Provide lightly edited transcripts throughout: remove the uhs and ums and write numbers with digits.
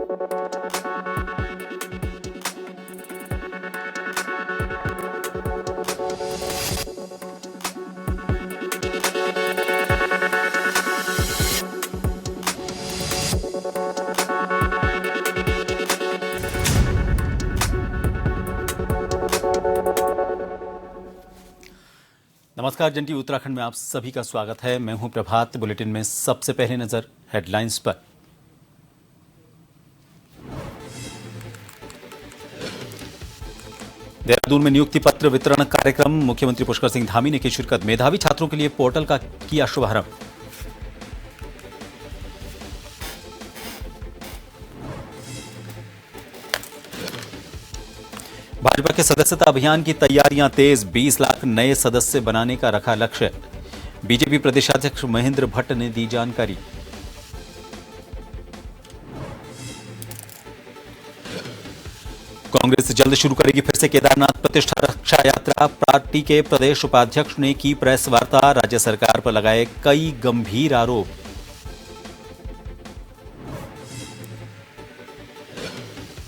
नमस्कार, जन टीवी उत्तराखंड में आप सभी का स्वागत है। मैं हूं प्रभात। बुलेटिन में सबसे पहले नजर हेडलाइंस पर। देहरादून में नियुक्ति पत्र वितरण कार्यक्रम, मुख्यमंत्री पुष्कर सिंह धामी ने की शिरकत। मेधावी छात्रों के लिए पोर्टल का किया शुभारंभ। भाजपा के सदस्यता अभियान की तैयारियां तेज, 20 लाख नए सदस्य बनाने का रखा लक्ष्य। बीजेपी प्रदेशाध्यक्ष महेंद्र भट्ट ने दी जानकारी। कांग्रेस जल्द शुरू करेगी फिर से केदारनाथ प्रतिष्ठा रक्षा यात्रा। पार्टी के प्रदेश उपाध्यक्ष ने की प्रेस वार्ता, राज्य सरकार पर लगाए कई गंभीर आरोप।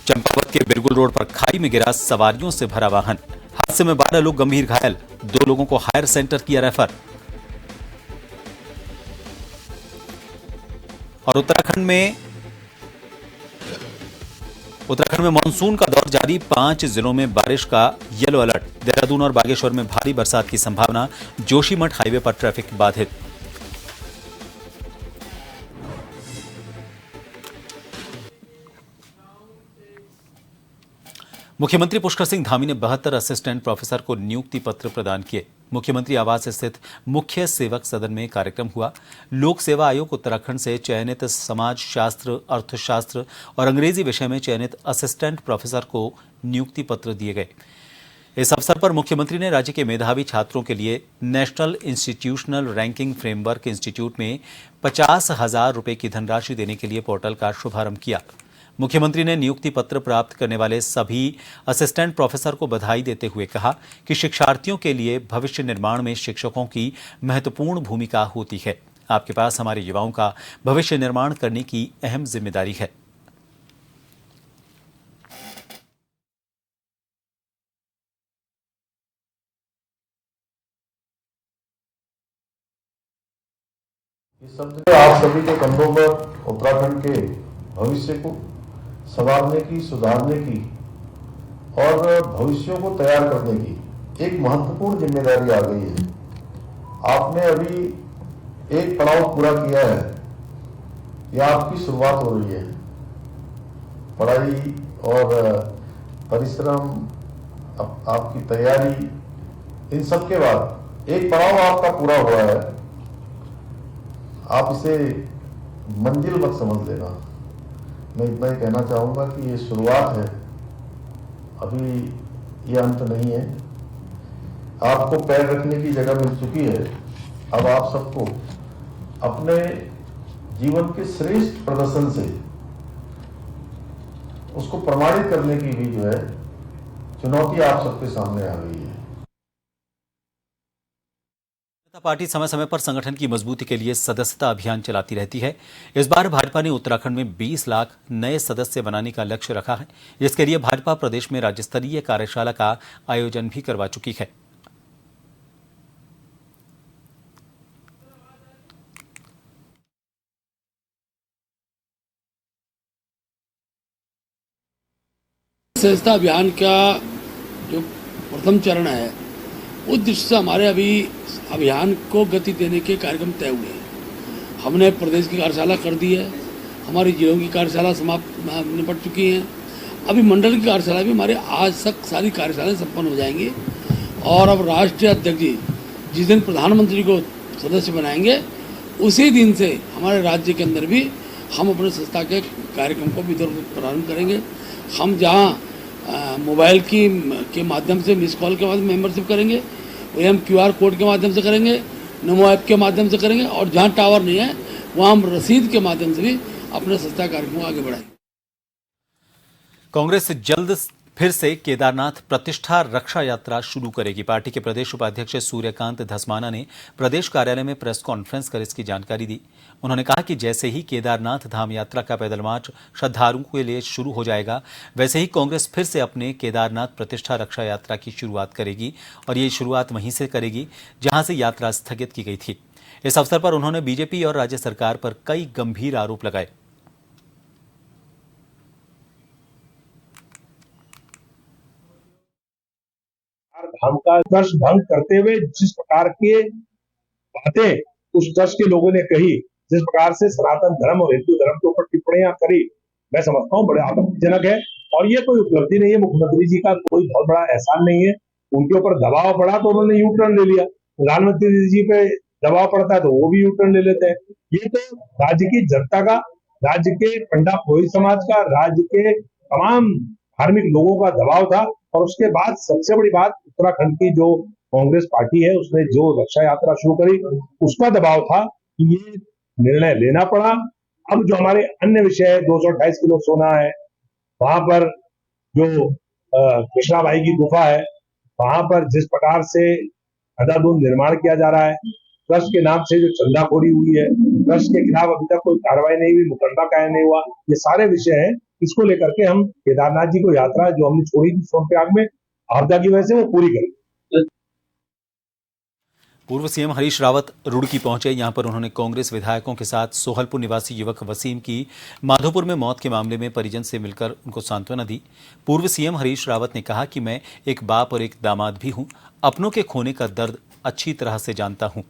चंपावत के बिरगुल रोड पर खाई में गिरा सवारियों से भरा वाहन। हादसे में 12 लोग गंभीर घायल, 2 लोगों को हायर सेंटर किया रेफर। और उत्तराखंड में मानसून का दौर जारी, 5 जिलों में बारिश का येलो अलर्ट। देहरादून और बागेश्वर में भारी बरसात की संभावना। जोशीमठ हाईवे पर ट्रैफिक बाधित। मुख्यमंत्री पुष्कर सिंह धामी ने 72 असिस्टेंट प्रोफेसर को नियुक्ति पत्र प्रदान किए। मुख्यमंत्री आवास स्थित मुख्य सेवक सदन में कार्यक्रम हुआ। लोक सेवा आयोग उत्तराखंड से चयनित समाज शास्त्र, अर्थशास्त्र और अंग्रेजी विषय में चयनित असिस्टेंट प्रोफेसर को नियुक्ति पत्र दिए गए। इस अवसर पर मुख्यमंत्री ने राज्य के मेधावी छात्रों के लिए national institutional ranking framework institute में 50,000 रुपए की धनराशि देने के लिए पोर्टल का शुभारंभ किया। मुख्यमंत्री ने नियुक्ति पत्र प्राप्त करने वाले सभी असिस्टेंट प्रोफेसर को बधाई देते हुए कहा कि शिक्षार्थियों के लिए भविष्य निर्माण में शिक्षकों की महत्वपूर्ण भूमिका होती है। आपके पास हमारे युवाओं का भविष्य निर्माण करने की अहम जिम्मेदारी है। इस शब्द आप सभी के कंधों पर उत्तराखंड के भविष्य को संवारने की, सुधारने की और भविष्यों को तैयार करने की एक महत्वपूर्ण जिम्मेदारी आ गई है। आपने अभी एक पड़ाव पूरा किया है, यह आपकी शुरुआत हो रही है। पढ़ाई और परिश्रम, आपकी तैयारी, इन सब के बाद एक पड़ाव आपका पूरा हुआ है। आप इसे मंजिल मत समझ लेना। मैं इतना ही कहना चाहूंगा कि ये शुरुआत है, अभी ये अंत नहीं है। आपको पैर रखने की जगह मिल चुकी है। अब आप सबको अपने जीवन के श्रेष्ठ प्रदर्शन से उसको प्रमाणित करने की भी जो है चुनौती आप सबके सामने आ गई है। पार्टी समय समय पर संगठन की मजबूती के लिए सदस्यता अभियान चलाती रहती है। इस बार भाजपा ने उत्तराखंड में 20 लाख नए सदस्य बनाने का लक्ष्य रखा है, जिसके लिए भाजपा प्रदेश में राज्य स्तरीय कार्यशाला का आयोजन भी करवा चुकी है। सदस्यता अभियान का जो प्रथम चरण है, उस दृष्टि से हमारे अभी अभियान को गति देने के कार्यक्रम तय हुए हैं। हमने प्रदेश की कार्यशाला कर दी है, हमारी जिलों की कार्यशाला समाप्त निपट चुकी हैं। अभी मंडल की कार्यशाला भी हमारे आज तक सारी कार्यशालाएं संपन्न हो जाएंगी। और अब राष्ट्रीय अध्यक्ष जी जिस दिन प्रधानमंत्री को सदस्य बनाएंगे, उसी दिन से हमारे राज्य के अंदर भी हम अपने संस्था के कार्यक्रम को भी प्रारंभ करेंगे। हम जहाँ मोबाइल के माध्यम से मिस कॉल के माध्यम मेंबरशिप करेंगे, वही हम QR कोड के माध्यम से करेंगे, नमो ऐप के माध्यम से करेंगे। और जहाँ टावर नहीं है वहाँ हम रसीद के माध्यम से भी अपने संस्था कार्यक्रम को आगे बढ़ाएंगे। कांग्रेस जल्द फिर से केदारनाथ प्रतिष्ठा रक्षा यात्रा शुरू करेगी। पार्टी के प्रदेश उपाध्यक्ष सूर्यकांत धस्माना ने प्रदेश कार्यालय में प्रेस कॉन्फ्रेंस कर इसकी जानकारी दी। उन्होंने कहा कि जैसे ही केदारनाथ धाम यात्रा का पैदल मार्च श्रद्धालुओं के लिए शुरू हो जाएगा, वैसे ही कांग्रेस फिर से अपने केदारनाथ प्रतिष्ठा रक्षा यात्रा की शुरुआत करेगी और ये शुरुआत वहीं से करेगी जहां से यात्रा स्थगित की गई थी। इस अवसर पर उन्होंने बीजेपी और राज्य सरकार पर कई गंभीर आरोप लगाए। धाम का ट्रस्ट भंग करते हुए जिस प्रकार के बातें उस ट्रस्ट के लोगों ने कही, जिस प्रकार से सनातन धर्म और हिंदू धर्म के ऊपर टिप्पणियां करी, मैं समझता हूँ बड़े आपत्तिजनक है। और ये कोई उपलब्धि नहीं है, मुख्यमंत्री जी का कोई बहुत बड़ा एहसान नहीं है। उनके ऊपर दबाव पड़ा तो उन्होंने यू टर्न ले लिया, प्रधानमंत्री जी पे दबाव पड़ता है तो वो भी यू टर्न ले लेते हैं। ये तो राज्य की जनता का, राज्य के पंडा पुरोहित समाज का, राज्य के तमाम धार्मिक लोगों का दबाव था। और उसके बाद सबसे बड़ी बात, उत्तराखंड की जो कांग्रेस पार्टी है उसने जो रक्षा यात्रा शुरू करी, उसका दबाव था कि ये निर्णय लेना पड़ा। अब जो हमारे अन्य विषय है, 228 किलो सोना है, वहां पर जो कृष्णाबाई की गुफा है, वहां पर जिस प्रकार से अंधाधुंध निर्माण किया जा रहा है, ट्रस्ट के नाम से जो चंदाखोरी हुई है, ट्रस्ट के खिलाफ अभी तक कोई कार्रवाई नहीं हुई, मुकदमा कायम नहीं हुआ, ये सारे विषय हैं। इसको लेकर के हम केदारनाथ जी को यात्रा जो हमने छोड़ी थी सोनप्रयाग में आपदा की वजह से, वो पूरी करें। पूर्व सीएम हरीश रावत रुड़की पहुंचे। यहां पर उन्होंने कांग्रेस विधायकों के साथ सोहलपुर निवासी युवक वसीम की माधोपुर में मौत के मामले में परिजन से मिलकर उनको सांत्वना दी। पूर्व सीएम हरीश रावत ने कहा कि मैं एक बाप और एक दामाद भी हूं, अपनों के खोने का दर्द अच्छी तरह से जानता हूं।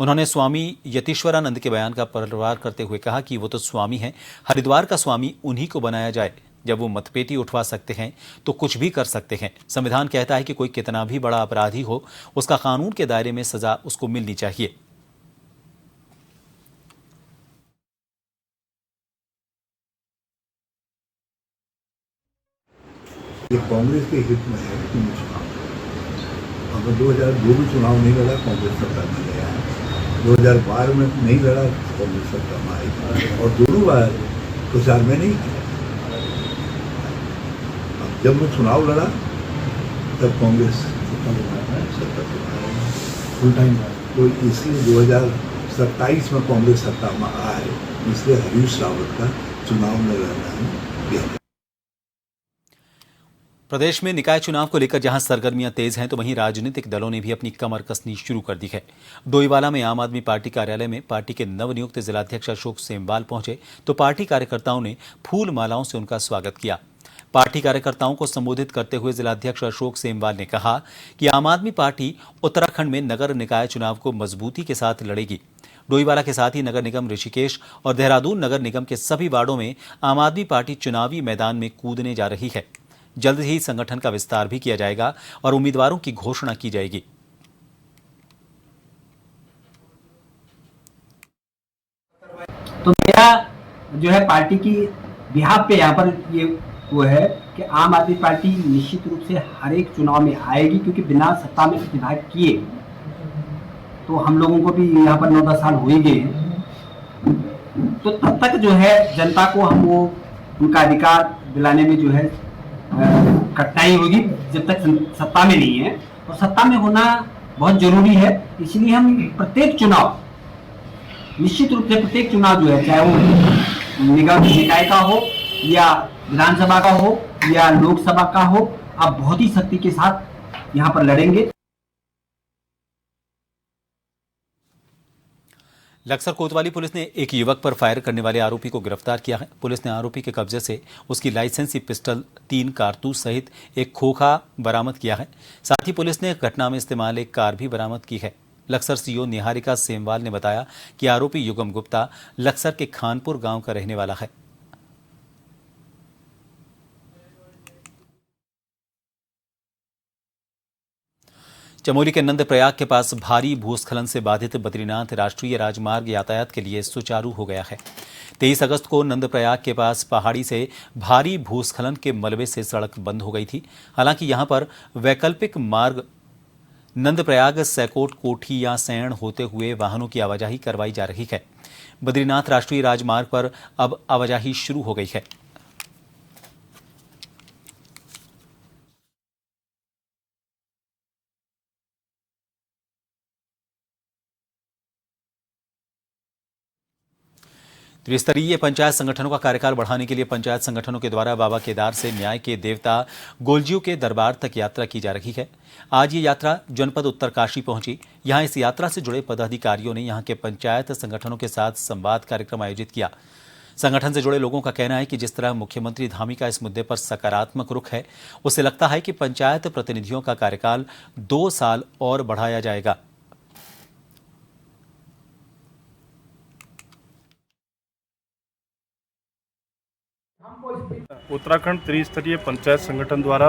उन्होंने स्वामी यतीश्वरानंद के बयान का पलटवार करते हुए कहा कि वो तो स्वामी हैं, हरिद्वार का स्वामी उन्हीं को बनाया जाए। जब वो मतपेटी उठवा सकते हैं तो कुछ भी कर सकते हैं। संविधान कहता है कि कोई कितना भी बड़ा अपराधी हो, उसका कानून के दायरे में सजा उसको मिलनी चाहिए। ये कांग्रेस के हित में है कि चुनाव, अगर 2002 में चुनाव नहीं लड़ा कांग्रेस सरकार में गया, 2012 में नहीं लड़ा कांग्रेस सरकार में आई, और दोनों बार प्रचार में नहीं किया। अब जब मैं चुनाव लड़ा तब कांग्रेस सरकार फुल टाइम, तो इसलिए 2027 में कांग्रेस सत्ता में आए, इसलिए हरीश रावत का चुनाव में लड़ना है। प्रदेश में निकाय चुनाव को लेकर जहां सरगर्मियां तेज हैं, तो वहीं राजनीतिक दलों ने भी अपनी कमर कसनी शुरू कर दी है। डोईवाला में आम आदमी पार्टी कार्यालय में पार्टी के नवनियुक्त जिलाध्यक्ष अशोक सेमवाल पहुंचे तो पार्टी कार्यकर्ताओं ने फूल मालाओं से उनका स्वागत किया। पार्टी कार्यकर्ताओं को संबोधित करते हुए जिलाध्यक्ष अशोक सेमवाल ने कहा कि आम आदमी पार्टी उत्तराखंड में नगर निकाय चुनाव को मजबूती के साथ लड़ेगी। डोईवाला के साथ ही नगर निगम ऋषिकेश और देहरादून नगर निगम के सभी वार्डों में आम आदमी पार्टी चुनावी मैदान में कूदने जा रही है। जल्द ही संगठन का विस्तार भी किया जाएगा और उम्मीदवारों की घोषणा की जाएगी। तो मेरा जो है पार्टी की बिहाफ पे यहाँ पर ये वो है कि आम आदमी पार्टी निश्चित रूप से हर एक चुनाव में आएगी, क्योंकि बिना सत्ता में प्रतिभाग किए तो हम लोगों को भी यहाँ पर 9-10 साल हो ही गए हैं। तो तब तक जो है जनता को हम वो उनका अधिकार दिलाने में जो है कठिनाई होगी, जब तक सत्ता में नहीं है। और सत्ता में होना बहुत जरूरी है, इसलिए हम प्रत्येक चुनाव, निश्चित रूप से प्रत्येक चुनाव जो है, चाहे वो निगम निकाय का हो या विधानसभा का हो या लोकसभा का हो, आप बहुत ही सख्ती के साथ यहाँ पर लड़ेंगे। लक्सर कोतवाली पुलिस ने एक युवक पर फायर करने वाले आरोपी को गिरफ्तार किया है। पुलिस ने आरोपी के कब्जे से उसकी लाइसेंसी पिस्टल, 3 कारतूस सहित एक खोखा बरामद किया है। साथ ही पुलिस ने घटना में इस्तेमाल एक कार भी बरामद की है। लक्सर सीओ निहारिका सेमवाल ने बताया कि आरोपी युगम गुप्ता लक्सर के खानपुर गांव का रहने वाला है। चमोली के नंदप्रयाग के पास भारी भूस्खलन से बाधित बद्रीनाथ राष्ट्रीय राजमार्ग यातायात के लिए सुचारू हो गया है। 23 अगस्त को नंदप्रयाग के पास पहाड़ी से भारी भूस्खलन के मलबे से सड़क बंद हो गई थी। हालांकि यहां पर वैकल्पिक मार्ग नंदप्रयाग सैकोट कोठी या सैण होते हुए वाहनों की आवाजाही करवाई जा रही है। बद्रीनाथ राष्ट्रीय राजमार्ग पर अब आवाजाही शुरू हो गई है। त्रिस्तरीय पंचायत संगठनों का कार्यकाल बढ़ाने के लिए पंचायत संगठनों के द्वारा बाबा केदार से न्याय के देवता गोलजियों के दरबार तक यात्रा की जा रही है। आज ये यात्रा जनपद उत्तरकाशी पहुंची। यहां इस यात्रा से जुड़े पदाधिकारियों ने यहां के पंचायत संगठनों के साथ संवाद कार्यक्रम आयोजित किया। संगठन से जुड़े लोगों का कहना है कि जिस तरह मुख्यमंत्री धामी का इस मुद्दे पर सकारात्मक रुख है, उससे लगता है कि पंचायत प्रतिनिधियों का कार्यकाल 2 साल और बढ़ाया जाएगा। उत्तराखंड त्रिस्तरीय पंचायत संगठन द्वारा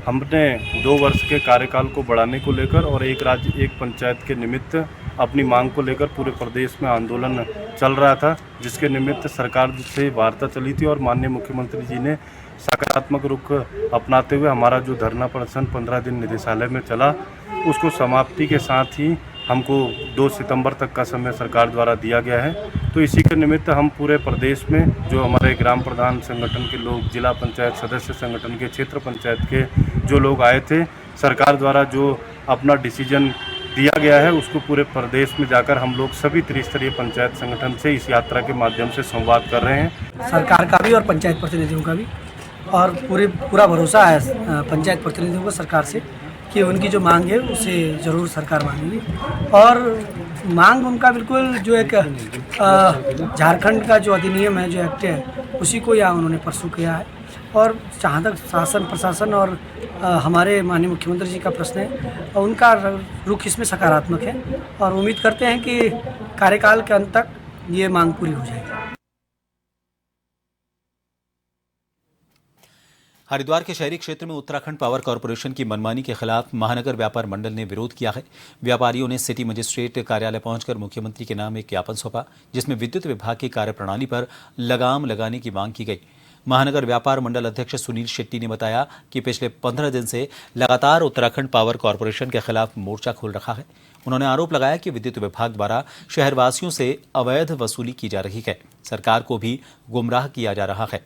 हमने 2 वर्ष के कार्यकाल को बढ़ाने को लेकर और एक राज्य एक पंचायत के निमित्त अपनी मांग को लेकर पूरे प्रदेश में आंदोलन चल रहा था, जिसके निमित्त सरकार से वार्ता चली थी और माननीय मुख्यमंत्री जी ने सकारात्मक रुख अपनाते हुए हमारा जो धरना प्रदर्शन 15 दिन निदेशालय में चला, उसको समाप्ति के साथ ही हमको 2 सितंबर तक का समय सरकार द्वारा दिया गया है। तो इसी के निमित्त हम पूरे प्रदेश में जो हमारे ग्राम प्रधान संगठन के लोग, जिला पंचायत सदस्य संगठन के, क्षेत्र पंचायत के जो लोग आए थे, सरकार द्वारा जो अपना डिसीजन दिया गया है उसको पूरे प्रदेश में जाकर हम लोग सभी त्रिस्तरीय पंचायत संगठन से इस यात्रा के माध्यम से संवाद कर रहे हैं। सरकार का भी और पंचायत प्रतिनिधियों का भी, और पूरा भरोसा है पंचायत प्रतिनिधियों को सरकार से कि उनकी जो मांग है उसे ज़रूर सरकार मानेगी। और मांग उनका बिल्कुल जो एक झारखंड का जो अधिनियम है, जो एक्ट है, उसी को यहाँ उन्होंने परसू किया है। और जहाँ तक शासन प्रशासन और हमारे माननीय मुख्यमंत्री जी का प्रश्न है, उनका रुख इसमें सकारात्मक है और उम्मीद करते हैं कि कार्यकाल के अंत तक ये मांग पूरी हो जाएगी। हरिद्वार के शहरी क्षेत्र में उत्तराखंड पावर कॉरपोरेशन की मनमानी के खिलाफ महानगर व्यापार मंडल ने विरोध किया है। व्यापारियों ने सिटी मजिस्ट्रेट कार्यालय पहुंचकर मुख्यमंत्री के नाम एक ज्ञापन सौंपा, जिसमें विद्युत विभाग की कार्यप्रणाली पर लगाम लगाने की मांग की गई। महानगर व्यापार मंडल अध्यक्ष सुनील शेट्टी ने बताया कि पिछले 15 दिन से लगातार उत्तराखंड पावर कॉरपोरेशन के खिलाफ मोर्चा खोल रखा है। उन्होंने आरोप लगाया कि विद्युत विभाग द्वारा शहरवासियों से अवैध वसूली की जा रही है, सरकार को भी गुमराह किया जा रहा है।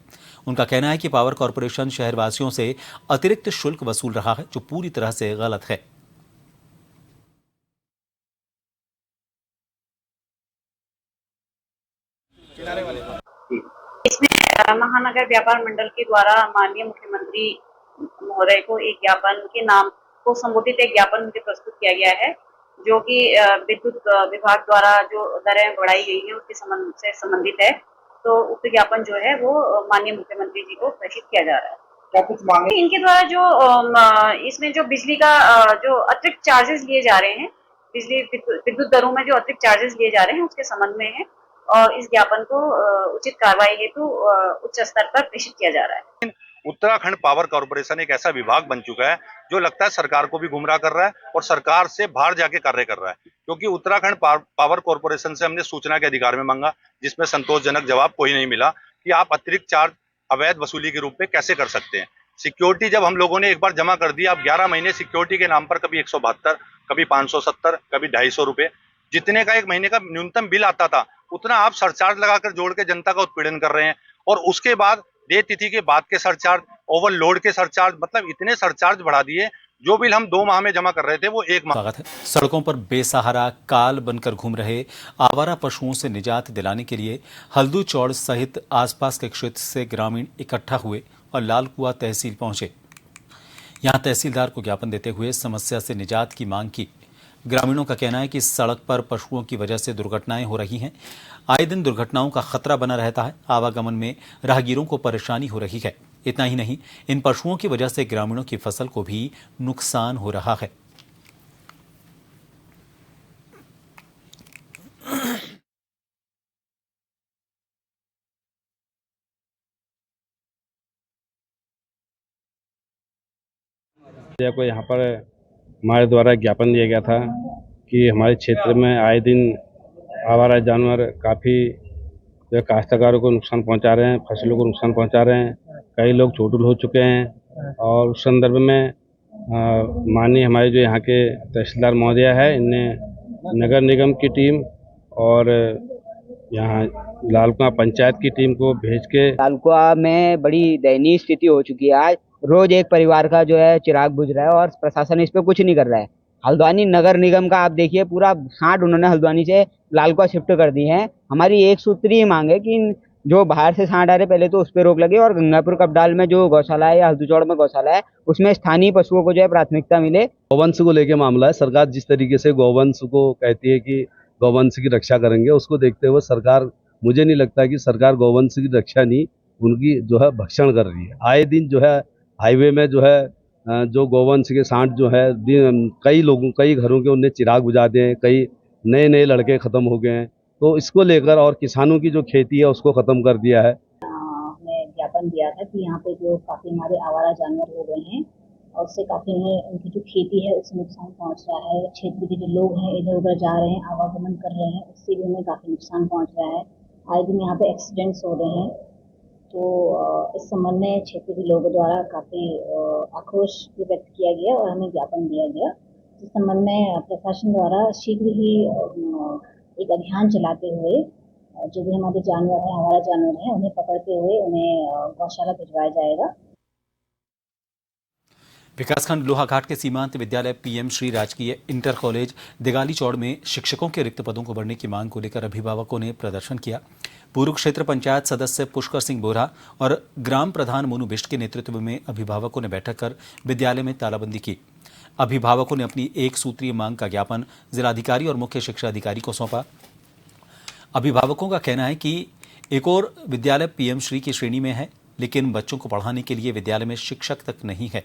उनका कहना है कि पावर कॉरपोरेशन शहरवासियों से अतिरिक्त शुल्क वसूल रहा है, जो पूरी तरह से गलत है। इसमें महानगर व्यापार मंडल के द्वारा माननीय मुख्यमंत्री महोदय को एक ज्ञापन के नाम को संबोधित एक ज्ञापन मुझे प्रस्तुत किया गया है, जो कि विद्युत विभाग द्वारा जो दरें बढ़ाई गई है उसके से संबंधित है। तो उक्त ज्ञापन जो है वो माननीय मुख्यमंत्री जी को प्रेषित किया जा रहा है। क्या कुछ मांगे इनके द्वारा जो इसमें जो बिजली का जो अतिरिक्त चार्जेस लिए जा रहे हैं, बिजली विद्युत दरों में जो अतिरिक्त चार्जेस लिए जा रहे हैं उसके संबंध में है, और इस ज्ञापन को उचित कार्रवाई हेतु उच्च स्तर पर प्रेषित किया जा रहा है। उत्तराखंड पावर कॉर्पोरेशन एक ऐसा विभाग बन चुका है जो लगता है सरकार को भी गुमराह कर रहा है और सरकार से बाहर जाके कार्य कर रहा है, क्योंकि उत्तराखंड पावर कॉर्पोरेशन से हमने सूचना के अधिकार में मांगा, जिसमें संतोषजनक जवाब कोई नहीं मिला कि आप अतिरिक्त चार्ज अवैध वसूली के रूप में कैसे कर सकते हैं। सिक्योरिटी जब हम लोगों ने एक बार जमा कर दी, आप 11 महीने सिक्योरिटी के नाम पर कभी 172, कभी 570, कभी 250 रुपए, जितने का एक महीने का न्यूनतम बिल आता था उतना आप सरचार्ज लगाकर जोड़ के जनता का उत्पीड़न कर रहे हैं। और उसके बाद देय तिथि के बाद के सरचार्ज, ओवरलोड के सरचार्ज, मतलब इतने सरचार्ज बढ़ा दिए। जो बिल हम 2 माह में जमा कर रहे थे वो 1 माह। स्वागत है। सड़कों पर बेसहारा काल बनकर घूम रहे आवारा पशुओं से निजात दिलाने के लिए हल्दू चौड़ सहित आसपास के क्षेत्र से ग्रामीण इकट्ठा हुए और लालकुआ तहसील पहुंचे। यहां तहसीलदार को ज्ञापन देते हुए समस्या से निजात की मांग की। ग्रामीणों का कहना है कि सड़क पर पशुओं की वजह से दुर्घटनाएं हो रही हैं। आए दिन दुर्घटनाओं का खतरा बना रहता है। आवागमन में राहगीरों को परेशानी हो रही है। इतना ही नहीं, इन पशुओं की वजह से ग्रामीणों की फसल को भी नुकसान हो रहा है। को यहाँ पर हमारे द्वारा ज्ञापन दिया गया था कि हमारे क्षेत्र में आए दिन आवारा जानवर काफ़ी जो काश्तकारों को नुकसान पहुँचा रहे हैं, फसलों को नुकसान पहुँचा रहे हैं। कई लोग चोटिल हो चुके हैं और उस संदर्भ में माननीय हमारे जो यहाँ के तहसीलदार महोदय है, इनने नगर निगम की टीम और यहाँ लालकुआ पंचायत की टीम को भेज के लालकुआ में बड़ी दयनीय स्थिति हो चुकी है। आज रोज एक परिवार का जो है चिराग बुझ रहा है और प्रशासन इस पे कुछ नहीं कर रहा है। हल्द्वानी नगर निगम का आप देखिए पूरा 60 उन्होंने हल्द्वानी से लालकुआं शिफ्ट कर दी है। हमारी एक सूत्री मांग है कि जो बाहर से सांड आ रहे पहले तो उस पर रोक लगे और गंगापुर कपडाल में जो गौशाला है या हल्दूचौड़ में गौशाला है उसमें स्थानीय पशुओं को जो है प्राथमिकता मिले। गौवंश को लेके मामला है। सरकार जिस तरीके से गौवंश को कहती है कि गौवंश की रक्षा करेंगे, उसको देखते हुए सरकार, मुझे नहीं लगता कि सरकार गौवंश की रक्षा नहीं, उनकी जो है भक्षण कर रही है। आए दिन जो है हाईवे में जो है जो गौवंश के सांड जो है कई घरों के उनने चिराग बुझा दिए हैं, कई नए लड़के खत्म हो गए हैं। तो इसको लेकर और किसानों की जो खेती है उसको खत्म कर दिया है। हमने ज्ञापन दिया था कि यहाँ पे जो काफी हमारे आवारा जानवर हो गए हैं और उससे काफी उनकी जो खेती है उससे नुकसान पहुँच रहा है। क्षेत्र के जो लोग हैं इधर उधर जा रहे हैं, आवागमन कर रहे हैं, उससे भी उन्हें काफी नुकसान पहुँच रहा है। आए दिन यहाँ पे एक्सीडेंट्स हो रहे हैं। तो इस संबंध में क्षेत्र के लोगों द्वारा काफी आक्रोश व्यक्त किया गया और हमें ज्ञापन दिया गया। इस संबंध में प्रशासन द्वारा शीघ्र ही एक अभियान चलाते हुए जो भी हमारे जानवर हैं, आवारा जानवर हैं, उन्हें पकड़ते हुए उन्हें गौशाला भिजवाया जाएगा। विकासखंड लोहाघाट के सीमांत विद्यालय पीएम श्री राजकीय इंटर कॉलेज दिगाली चौड़ में शिक्षकों के रिक्त पदों को भरने की मांग को लेकर अभिभावकों ने प्रदर्शन किया। पूर्व क्षेत्र पंचायत सदस्य पुष्कर सिंह बोरा और ग्राम प्रधान मोनू बिष्ट के नेतृत्व में अभिभावकों ने बैठक कर विद्यालय में तालाबंदी की। अभिभावकों ने अपनी एक सूत्रीय मांग का ज्ञापन जिलाधिकारी और मुख्य शिक्षा अधिकारी को सौंपा। अभिभावकों का कहना है कि एक और विद्यालय पीएम श्री की श्रेणी में है, लेकिन बच्चों को पढ़ाने के लिए विद्यालय में शिक्षक तक नहीं है।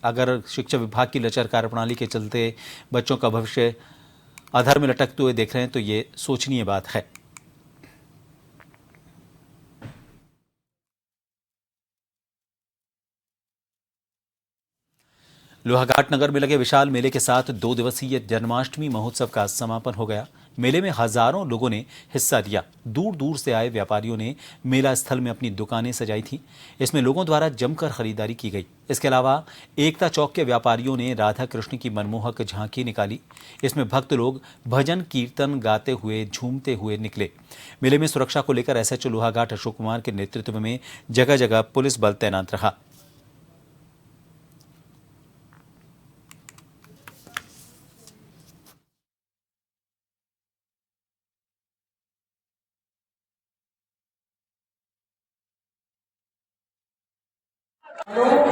अगर शिक्षा विभाग की लचर कार्यप्रणाली के चलते बच्चों का भविष्य अधर में लटकते हुए देख रहे हैं तो ये सोचनीय बात है। लोहाघाट नगर में लगे विशाल मेले के साथ 2 दिवसीय जन्माष्टमी महोत्सव का समापन हो गया। मेले में हजारों लोगों ने हिस्सा लिया। दूर दूर से आए व्यापारियों ने मेला स्थल में अपनी दुकानें सजाई थी। इसमें लोगों द्वारा जमकर खरीदारी की गई। इसके अलावा एकता चौक के व्यापारियों ने राधा कृष्ण की मनमोहक झांकी निकाली। इसमें भक्त लोग भजन कीर्तन गाते हुए झूमते हुए निकले। मेले में सुरक्षा को लेकर एसएचओ लोहाघाट अशोक कुमार के नेतृत्व में जगह जगह पुलिस बल तैनात रहा।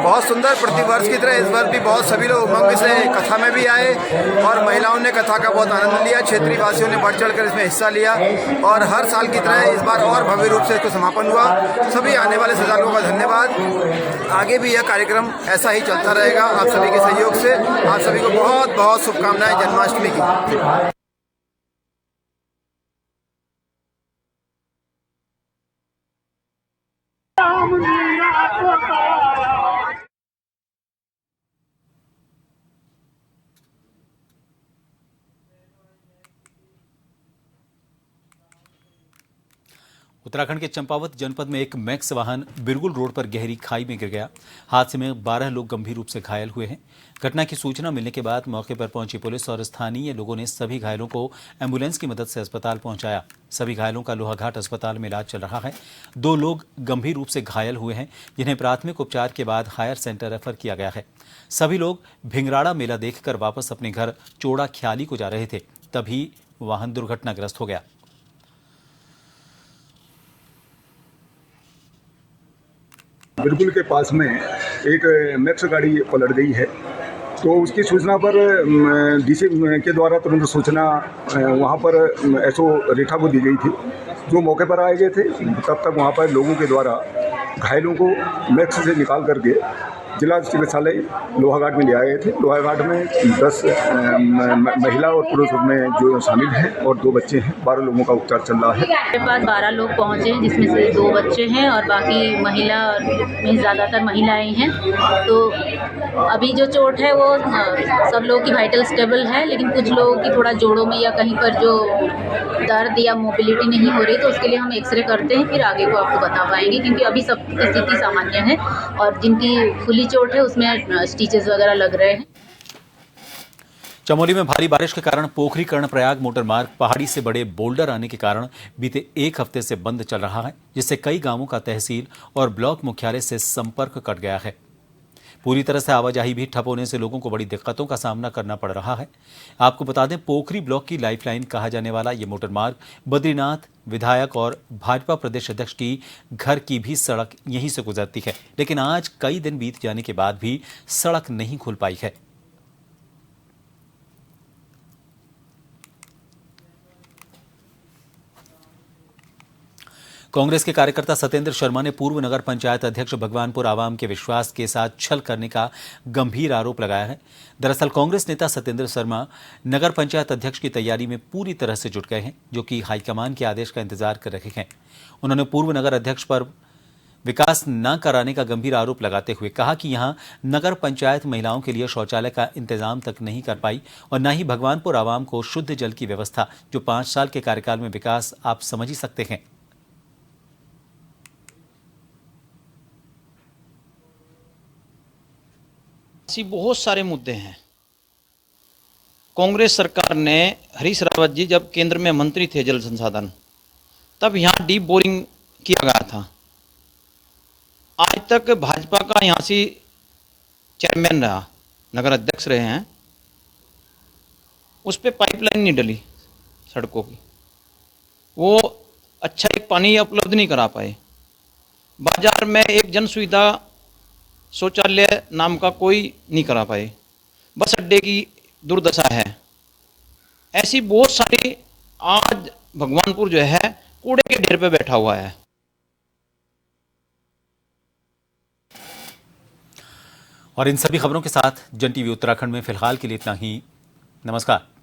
बहुत सुंदर प्रतिवर्ष की तरह इस बार भी बहुत सभी लोग उमंग से कथा में भी आए और महिलाओं ने कथा का बहुत आनंद लिया। क्षेत्रीय वासियों ने बढ़ चढ़कर इसमें हिस्सा लिया और हर साल की तरह इस बार और भव्य रूप से इसको समापन हुआ। सभी आने वाले श्रद्धालुओं का धन्यवाद। आगे भी यह कार्यक्रम ऐसा ही चलता रहेगा आप सभी के सहयोग से। आप सभी को बहुत बहुत शुभकामनाएं जन्माष्टमी की। उत्तराखंड के चंपावत जनपद में एक मैक्स वाहन बिरगुल रोड पर गहरी खाई में गिर गया। हादसे में 12 लोग गंभीर रूप से घायल हुए हैं। घटना की सूचना मिलने के बाद मौके पर पहुंची पुलिस और स्थानीय लोगों ने सभी घायलों को एम्बुलेंस की मदद से अस्पताल पहुंचाया। सभी घायलों का लोहाघाट अस्पताल में इलाज चल रहा है। 2 लोग गंभीर रूप से घायल हुए हैं, जिन्हें प्राथमिक उपचार के बाद हायर सेंटर रेफर किया गया है। सभी लोग भिंगराड़ा मेला देखकर वापस अपने घर चोड़ा ख्याली को जा रहे थे, तभी वाहन दुर्घटनाग्रस्त हो गया। बिरगुल के पास में एक मैक्स गाड़ी पलट गई है, तो उसकी सूचना पर डीसी के द्वारा तुरंत सूचना वहां पर एसओ रेठा को दी गई थी, जो मौके पर आए गए थे। तब तक वहां पर लोगों के द्वारा घायलों को मैक्स से निकाल करके जिला चिकित्सालय लोहाघाट में ले आए थे। लोहाघाट में 10 महिला और पुरुष उसमें जो शामिल हैं और 2 बच्चे हैं। 12 लोगों का उपचार चल रहा है। मेरे पास 12 लोग पहुँचे हैं, जिसमें से 2 बच्चे हैं और बाकी महिला में ज़्यादातर महिलाएं हैं। तो अभी जो चोट है वो सब लोगों की वाइटल स्टेबल है, लेकिन कुछ लोगों की थोड़ा जोड़ों में या कहीं पर जो दर्द या मोबिलिटी नहीं हो रही, तो उसके लिए हम एक्सरे करते हैं, फिर आगे को आपको बता पाएंगे, क्योंकि अभी सबकी स्थिति सामान्य है और जिनकी खुली चोट है उसमें स्टिचेस वगैरह लग रहे हैं। चमोली में भारी बारिश के कारण पोखरी कर्णप्रयाग मोटर मार्ग पहाड़ी से बड़े बोल्डर आने के कारण बीते 1 हफ्ते से बंद चल रहा है, जिससे कई गांवों का तहसील और ब्लॉक मुख्यालय से संपर्क कट गया है। पूरी तरह से आवाजाही भी ठप होने से लोगों को बड़ी दिक्कतों का सामना करना पड़ रहा है। आपको बता दें, पोखरी ब्लॉक की लाइफलाइन कहा जाने वाला ये मोटर मार्ग बद्रीनाथ विधायक और भाजपा प्रदेश अध्यक्ष की घर की भी सड़क यहीं से गुजरती है, लेकिन आज कई दिन बीत जाने के बाद भी सड़क नहीं खुल पाई है। कांग्रेस के कार्यकर्ता सत्येंद्र शर्मा ने पूर्व नगर पंचायत अध्यक्ष भगवानपुर आवाम के विश्वास के साथ छल करने का गंभीर आरोप लगाया है। दरअसल कांग्रेस नेता सत्येंद्र शर्मा नगर पंचायत अध्यक्ष की तैयारी में पूरी तरह से जुट गए हैं, जो कि हाईकमान के आदेश का इंतजार कर रहे हैं। उन्होंने पूर्व नगर अध्यक्ष पर विकास न कराने का गंभीर आरोप लगाते हुए कहा कि यहां नगर पंचायत महिलाओं के लिए शौचालय का इंतजाम तक नहीं कर पाई और न ही भगवानपुर आवाम को शुद्ध जल की व्यवस्था, जो 5 साल के कार्यकाल में विकास आप समझ ही सकते हैं। ऐसी बहुत सारे मुद्दे हैं। कांग्रेस सरकार ने, हरीश रावत जी जब केंद्र में मंत्री थे जल संसाधन, तब यहाँ डीप बोरिंग किया गया था। आज तक भाजपा का यहाँ से चेयरमैन रहा, नगर अध्यक्ष रहे हैं, उस पर पाइपलाइन नहीं डली सड़कों की, वो अच्छा एक पानी उपलब्ध नहीं करा पाए। बाजार में एक जन सुविधा शौचालय नाम का कोई नहीं करा पाए। बस अड्डे की दुर्दशा है। ऐसी बहुत सारी, आज भगवानपुर जो है कूड़े के ढेर पे बैठा हुआ है। और इन सभी खबरों के साथ जन टीवी उत्तराखंड में फिलहाल के लिए इतना ही। नमस्कार।